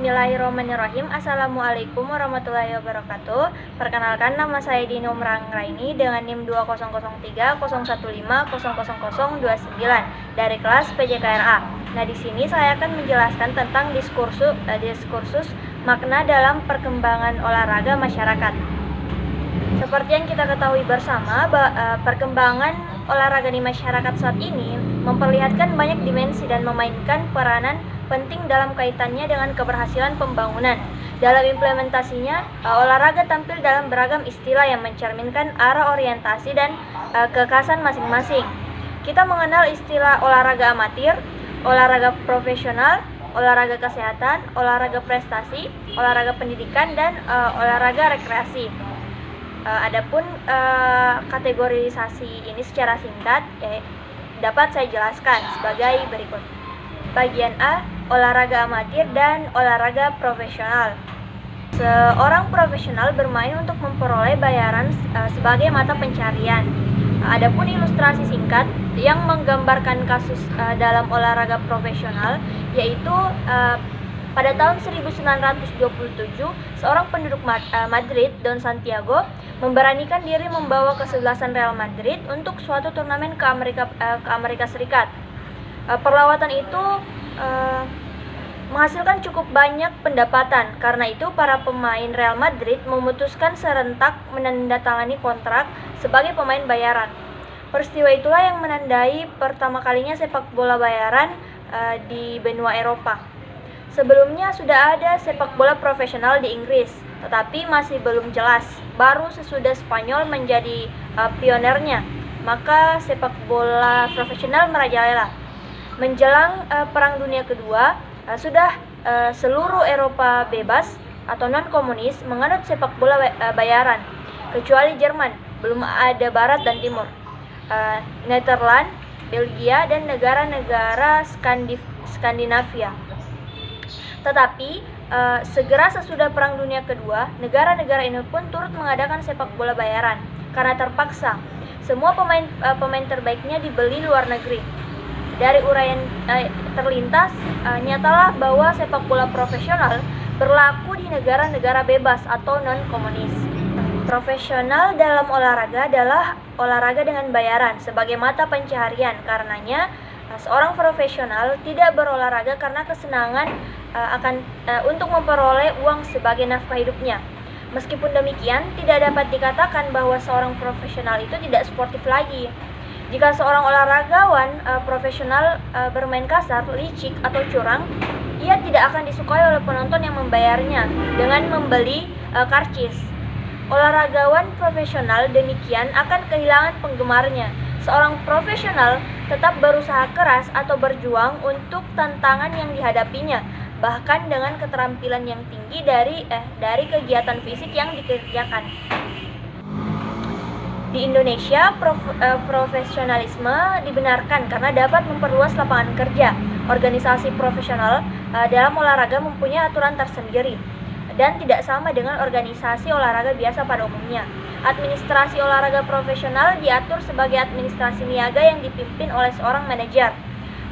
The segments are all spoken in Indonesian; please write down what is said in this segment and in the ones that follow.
Bismillahirrahmanirrahim. Assalamualaikum warahmatullahi wabarakatuh. Perkenalkan, nama saya Dino Meranggraini dengan NIM 200301500029 dari kelas PJKRA. Nah, di sini saya akan menjelaskan tentang diskursus makna dalam perkembangan olahraga masyarakat. Seperti yang kita ketahui bersama, perkembangan olahraga di masyarakat saat ini memperlihatkan banyak dimensi dan memainkan peranan penting dalam kaitannya dengan keberhasilan pembangunan. Dalam implementasinya, olahraga tampil dalam beragam istilah yang mencerminkan arah orientasi dan kekhasan masing-masing. Kita mengenal istilah olahraga amatir, olahraga profesional, olahraga kesehatan, olahraga prestasi, olahraga pendidikan, dan olahraga rekreasi. Adapun kategorisasi ini secara singkat dapat saya jelaskan sebagai berikut. Bagian A, olahraga amatir dan olahraga profesional. Seorang profesional bermain untuk memperoleh bayaran sebagai mata pencarian. Adapun ilustrasi singkat yang menggambarkan kasus dalam olahraga profesional yaitu pada tahun 1927, seorang penduduk Madrid, Don Santiago, memberanikan diri membawa kesebelasan Real Madrid untuk suatu turnamen ke Amerika Serikat. Perlawatan itu menghasilkan cukup banyak pendapatan. Karena itu, para pemain Real Madrid memutuskan serentak menandatangani kontrak sebagai pemain bayaran. Peristiwa itulah yang menandai pertama kalinya sepak bola bayaran di benua Eropa. Sebelumnya sudah ada sepak bola profesional di Inggris, tetapi masih belum jelas. Baru sesudah Spanyol menjadi pionernya, maka sepak bola profesional merajalela. Menjelang Perang Dunia Kedua, seluruh Eropa bebas atau non-komunis menganut sepak bola bayaran, kecuali Jerman, belum ada Barat dan Timur, Netherlands, Belgia, dan negara-negara Skandinavia. Tetapi segera sesudah Perang Dunia Kedua, negara-negara ini pun turut mengadakan sepak bola bayaran karena terpaksa. Semua pemain terbaiknya dibeli luar negeri. Dari uraian terlintas, nyatalah bahwa sepak bola profesional berlaku di negara-negara bebas atau non-komunis. Profesional dalam olahraga adalah olahraga dengan bayaran sebagai mata pencaharian. Karenanya, seorang profesional tidak berolahraga karena kesenangan untuk memperoleh uang sebagai nafkah hidupnya. Meskipun demikian, tidak dapat dikatakan bahwa seorang profesional itu tidak sportif lagi. Jika seorang olahragawan profesional bermain kasar, licik, atau curang, ia tidak akan disukai oleh penonton yang membayarnya dengan membeli karcis. Olah-ragawan profesional demikian akan kehilangan penggemarnya. Seorang profesional tetap berusaha keras atau berjuang untuk tantangan yang dihadapinya, bahkan dengan keterampilan yang tinggi dari kegiatan fisik yang dikerjakan. Di Indonesia, profesionalisme dibenarkan karena dapat memperluas lapangan kerja. Organisasi profesional dalam olahraga mempunyai aturan tersendiri dan tidak sama dengan organisasi olahraga biasa pada umumnya. Administrasi olahraga profesional diatur sebagai administrasi niaga yang dipimpin oleh seorang manajer.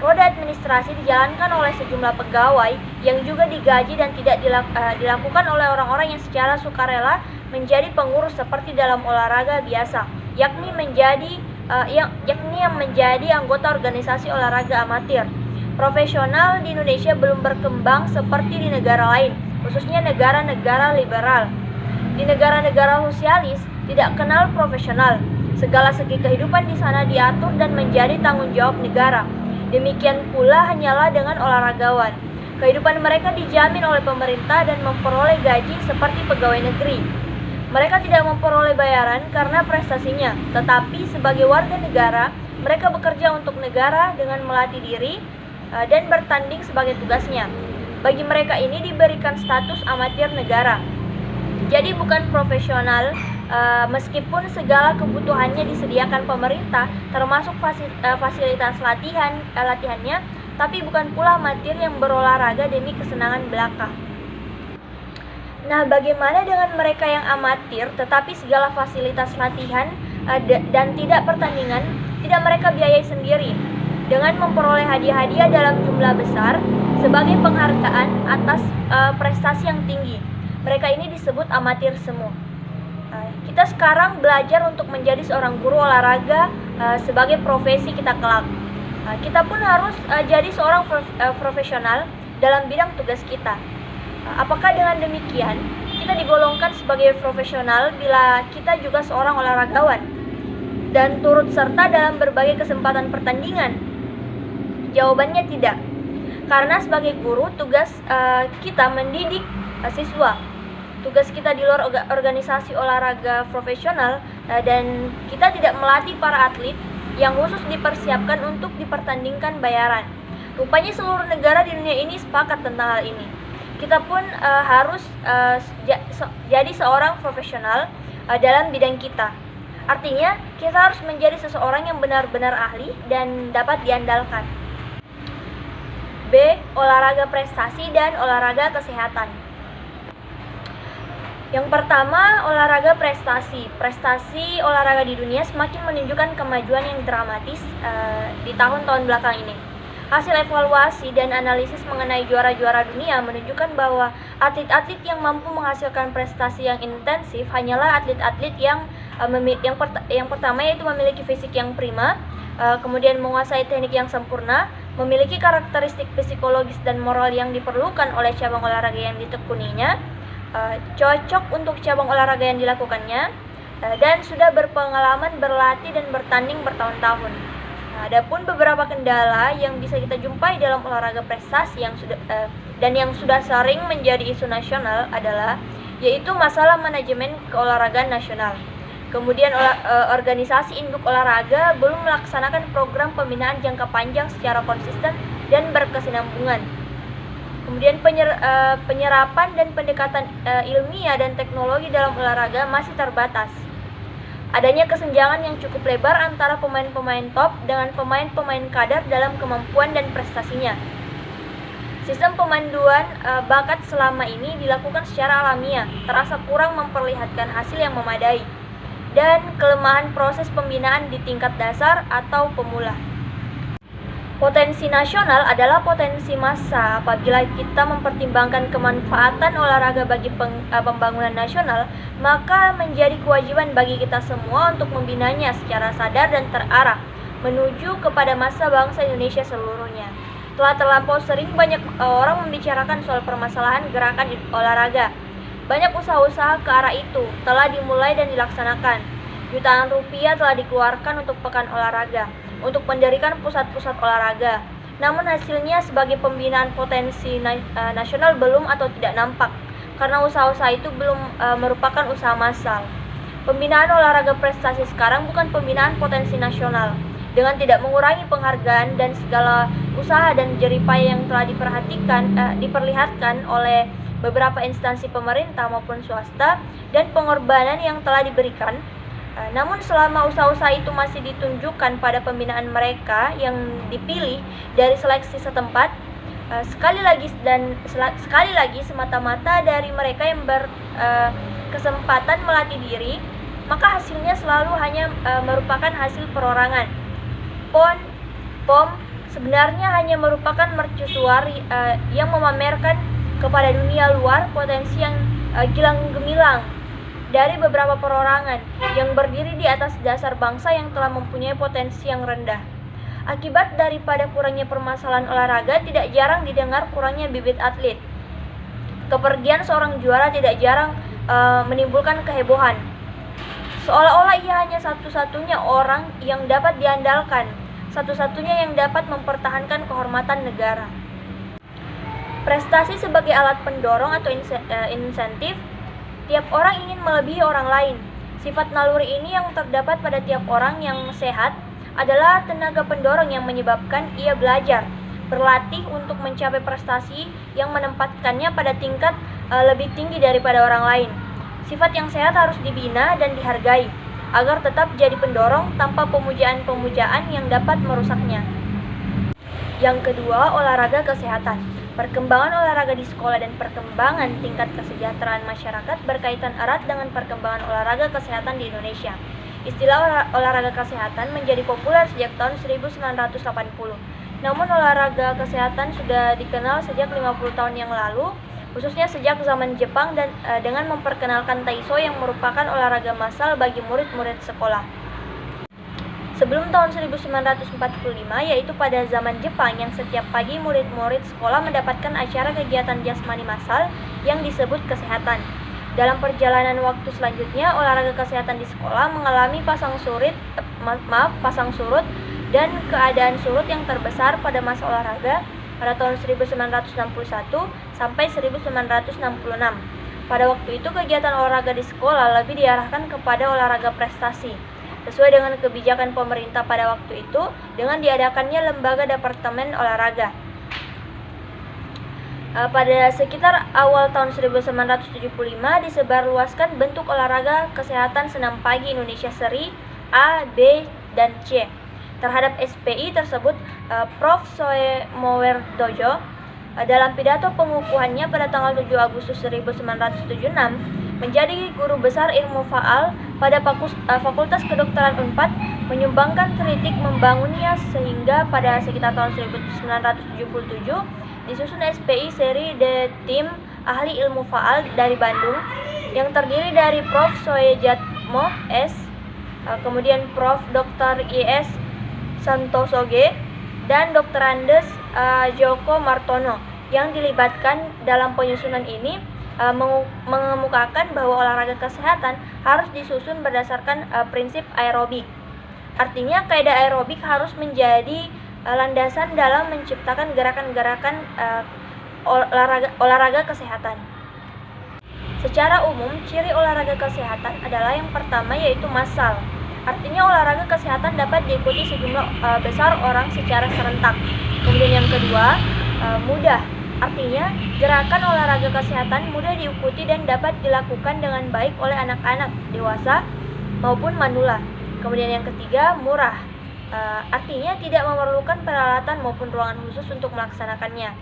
Roda administrasi dijalankan oleh sejumlah pegawai yang juga digaji dan tidak dilakukan oleh orang-orang yang secara sukarela menjadi pengurus seperti dalam olahraga biasa, yakni yang menjadi anggota organisasi olahraga amatir. Profesional di Indonesia belum berkembang seperti di negara lain, khususnya negara-negara liberal. Di negara-negara sosialis tidak kenal profesional. Segala segi kehidupan di sana diatur dan menjadi tanggung jawab negara. Demikian pula hanyalah dengan olahragawan. Kehidupan mereka dijamin oleh pemerintah dan memperoleh gaji seperti pegawai negeri. Mereka tidak memperoleh bayaran karena prestasinya, tetapi sebagai warga negara, mereka bekerja untuk negara dengan melatih diri dan bertanding sebagai tugasnya. Bagi mereka ini diberikan status amatir negara. Jadi bukan profesional, meskipun segala kebutuhannya disediakan pemerintah, termasuk fasilitas latihannya, tapi bukan pula amatir yang berolahraga demi kesenangan belaka. Nah, bagaimana dengan mereka yang amatir tetapi segala fasilitas latihan dan tidak pertandingan tidak mereka biayai sendiri? Dengan memperoleh hadiah-hadiah dalam jumlah besar, sebagai penghargaan atas prestasi yang tinggi. Mereka ini disebut amatir semu. Kita sekarang belajar untuk menjadi seorang guru olahraga sebagai profesi kita kelak. Kita pun harus jadi seorang profesional dalam bidang tugas kita. Apakah dengan demikian kita digolongkan sebagai profesional bila kita juga seorang olahragawan dan turut serta dalam berbagai kesempatan pertandingan? Jawabannya tidak. Karena sebagai guru, tugas kita mendidik siswa. Tugas kita di luar organisasi olahraga profesional, dan kita tidak melatih para atlet yang khusus dipersiapkan untuk dipertandingkan bayaran. Rupanya seluruh negara di dunia ini sepakat tentang hal ini. Kita pun harus jadi seorang profesional dalam bidang kita. Artinya, kita harus menjadi seseorang yang benar-benar ahli dan dapat diandalkan. B. Olahraga prestasi dan olahraga kesehatan. Yang pertama, olahraga prestasi. Prestasi olahraga di dunia semakin menunjukkan kemajuan yang dramatis di tahun-tahun belakang ini. Hasil evaluasi dan analisis mengenai juara-juara dunia menunjukkan bahwa atlet-atlet yang mampu menghasilkan prestasi yang intensif hanyalah atlet-atlet yang pertama yaitu memiliki fisik yang prima, kemudian menguasai teknik yang sempurna, memiliki karakteristik psikologis dan moral yang diperlukan oleh cabang olahraga yang ditekuninya, cocok untuk cabang olahraga yang dilakukannya, dan sudah berpengalaman berlatih dan bertanding bertahun-tahun. Adapun beberapa kendala yang bisa kita jumpai dalam olahraga prestasi yang sudah sering menjadi isu nasional adalah yaitu masalah manajemen keolahragaan nasional. Kemudian organisasi induk olahraga belum melaksanakan program pembinaan jangka panjang secara konsisten dan berkesinambungan. Kemudian penyerapan dan pendekatan ilmiah dan teknologi dalam olahraga masih terbatas. Adanya kesenjangan yang cukup lebar antara pemain-pemain top dengan pemain-pemain kadar dalam kemampuan dan prestasinya. Sistem pemanduan bakat selama ini dilakukan secara alamiah, terasa kurang memperlihatkan hasil yang memadai, dan kelemahan proses pembinaan di tingkat dasar atau pemula. Potensi nasional adalah potensi massa. Apabila kita mempertimbangkan kemanfaatan olahraga bagi pembangunan nasional, maka menjadi kewajiban bagi kita semua untuk membinanya secara sadar dan terarah menuju kepada masa bangsa Indonesia seluruhnya. Telah terlampau sering banyak orang membicarakan soal permasalahan gerakan olahraga. Banyak usaha-usaha ke arah itu telah dimulai dan dilaksanakan. Jutaan rupiah telah dikeluarkan untuk pekan olahraga, untuk mendirikan pusat-pusat olahraga. Namun hasilnya sebagai pembinaan potensi nasional belum atau tidak nampak, karena usaha-usaha itu belum merupakan usaha massal. Pembinaan olahraga prestasi sekarang bukan pembinaan potensi nasional. Dengan tidak mengurangi penghargaan dan segala usaha dan jeripaya yang telah diperlihatkan oleh beberapa instansi pemerintah maupun swasta dan pengorbanan yang telah diberikan, namun selama usaha-usaha itu masih ditunjukkan pada pembinaan mereka yang dipilih dari seleksi setempat, sekali lagi semata-mata dari mereka yang berkesempatan melatih diri, maka hasilnya selalu hanya merupakan hasil perorangan. POM sebenarnya hanya merupakan mercusuar yang memamerkan kepada dunia luar potensi yang gilang gemilang dari beberapa perorangan yang berdiri di atas dasar bangsa yang telah mempunyai potensi yang rendah. Akibat daripada kurangnya permasalahan olahraga, tidak jarang didengar kurangnya bibit atlet. Kepergian seorang juara tidak jarang menimbulkan kehebohan, seolah-olah ia hanya satu-satunya orang yang dapat diandalkan, satu-satunya yang dapat mempertahankan kehormatan negara. Prestasi sebagai alat pendorong atau insentif. Tiap orang ingin melebihi orang lain. Sifat naluri ini yang terdapat pada tiap orang yang sehat adalah tenaga pendorong yang menyebabkan ia belajar, berlatih untuk mencapai prestasi yang menempatkannya pada tingkat lebih tinggi daripada orang lain. Sifat yang sehat harus dibina dan dihargai, agar tetap jadi pendorong tanpa pemujaan-pemujaan yang dapat merusaknya. Yang kedua, olahraga kesehatan. Perkembangan olahraga di sekolah dan perkembangan tingkat kesejahteraan masyarakat berkaitan erat dengan perkembangan olahraga kesehatan di Indonesia. Istilah olahraga kesehatan menjadi populer sejak tahun 1980. Namun olahraga kesehatan sudah dikenal sejak 50 tahun yang lalu, khususnya sejak zaman Jepang dan dengan memperkenalkan Taisho yang merupakan olahraga massal bagi murid-murid sekolah. Sebelum tahun 1945, yaitu pada zaman Jepang yang setiap pagi murid-murid sekolah mendapatkan acara kegiatan jasmani massal yang disebut kesehatan. Dalam perjalanan waktu selanjutnya, olahraga kesehatan di sekolah mengalami pasang surut dan keadaan surut yang terbesar pada masa olahraga pada tahun 1961 sampai 1966. Pada waktu itu, kegiatan olahraga di sekolah lebih diarahkan kepada olahraga prestasi, sesuai dengan kebijakan pemerintah pada waktu itu dengan diadakannya lembaga departemen olahraga. Pada sekitar awal tahun 1975 disebarluaskan bentuk olahraga kesehatan senam pagi Indonesia seri A, B, dan C. Terhadap SPI tersebut, Prof. Soemowerdojo dalam pidato pengukuhannya pada tanggal 7 Agustus 1976 menjadi guru besar ilmu faal pada Fakultas Kedokteran Unpad, menyumbangkan kritik membangunnya sehingga pada sekitar tahun 1977 disusun SPI seri The Tim Ahli Ilmu Faal dari Bandung yang terdiri dari Prof. Soejatmo S, kemudian Prof. Dr. I.S. Santoso G, dan Dr. Andes Joko Martono yang dilibatkan dalam penyusunan ini mengemukakan bahwa olahraga kesehatan harus disusun berdasarkan prinsip aerobik. Artinya kaidah aerobik harus menjadi landasan dalam menciptakan gerakan-gerakan olahraga kesehatan. Secara umum, ciri olahraga kesehatan adalah yang pertama yaitu massal. Artinya olahraga kesehatan dapat diikuti sejumlah besar orang secara serentak. Kemudian yang kedua, mudah. Artinya, gerakan olahraga kesehatan mudah diikuti dan dapat dilakukan dengan baik oleh anak-anak, dewasa, maupun manula. Kemudian yang ketiga, murah. Artinya tidak memerlukan peralatan maupun ruangan khusus untuk melaksanakannya.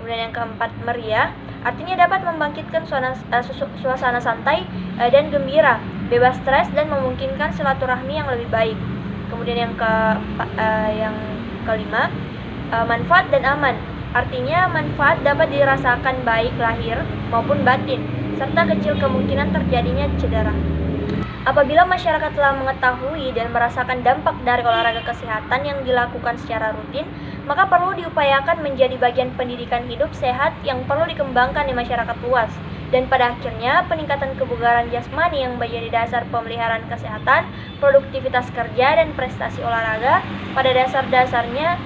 Kemudian yang keempat, meriah. Artinya dapat membangkitkan suasana santai dan gembira, bebas stres dan memungkinkan silaturahmi yang lebih baik. Kemudian yang kelima, manfaat dan aman. Artinya manfaat dapat dirasakan baik lahir maupun batin, serta kecil kemungkinan terjadinya cedera. Apabila masyarakat telah mengetahui dan merasakan dampak dari olahraga kesehatan yang dilakukan secara rutin, maka perlu diupayakan menjadi bagian pendidikan hidup sehat yang perlu dikembangkan di masyarakat luas. Dan pada akhirnya, peningkatan kebugaran jasmani yang menjadi dasar pemeliharaan kesehatan, produktivitas kerja, dan prestasi olahraga pada dasar-dasarnya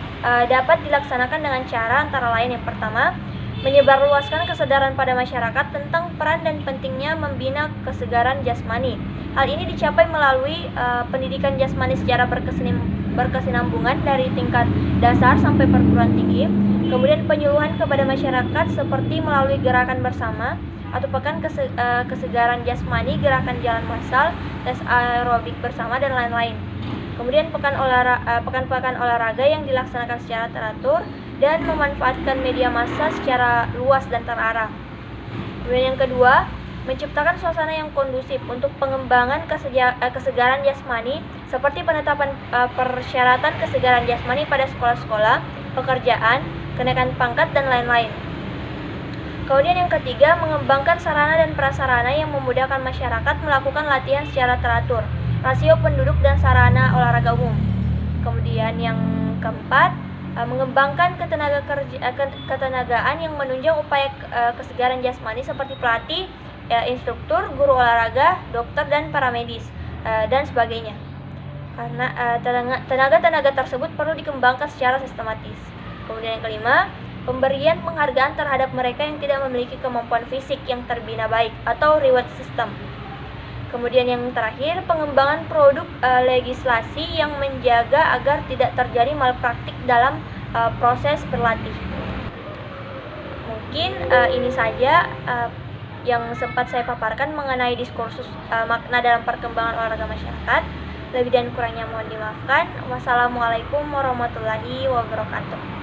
dapat dilaksanakan dengan cara antara lain yang pertama, menyebarluaskan kesadaran pada masyarakat tentang peran dan pentingnya membina kesegaran jasmani. Hal ini dicapai melalui pendidikan jasmani secara berkesinambungan dari tingkat dasar sampai perguruan tinggi, kemudian penyuluhan kepada masyarakat seperti melalui gerakan bersama atau pekan kesegaran jasmani, gerakan jalan massal, tes aerobik bersama, dan lain-lain. Kemudian pekan-pekan olahraga yang dilaksanakan secara teratur dan memanfaatkan media massa secara luas dan terarah. Kemudian yang kedua, menciptakan suasana yang kondusif untuk pengembangan kesegaran jasmani seperti penetapan persyaratan kesegaran jasmani pada sekolah-sekolah, pekerjaan, kenaikan pangkat, dan lain-lain. Kemudian yang ketiga, mengembangkan sarana dan prasarana yang memudahkan masyarakat melakukan latihan secara teratur, rasio penduduk dan sarana olahraga umum. Kemudian yang keempat, mengembangkan ketenagaan yang menunjang upaya kesegaran jasmani seperti pelatih, instruktur, guru olahraga, dokter, dan paramedis, dan sebagainya. Karena tenaga-tenaga tersebut perlu dikembangkan secara sistematis. Kemudian yang kelima, pemberian penghargaan terhadap mereka yang tidak memiliki kemampuan fisik yang terbina baik atau reward system. Kemudian yang terakhir, pengembangan produk legislasi yang menjaga agar tidak terjadi malpraktik dalam proses berlatih. Mungkin ini saja yang sempat saya paparkan mengenai diskursus makna dalam perkembangan olahraga masyarakat. Lebih dan kurangnya mohon dimaafkan. Wassalamualaikum warahmatullahi wabarakatuh.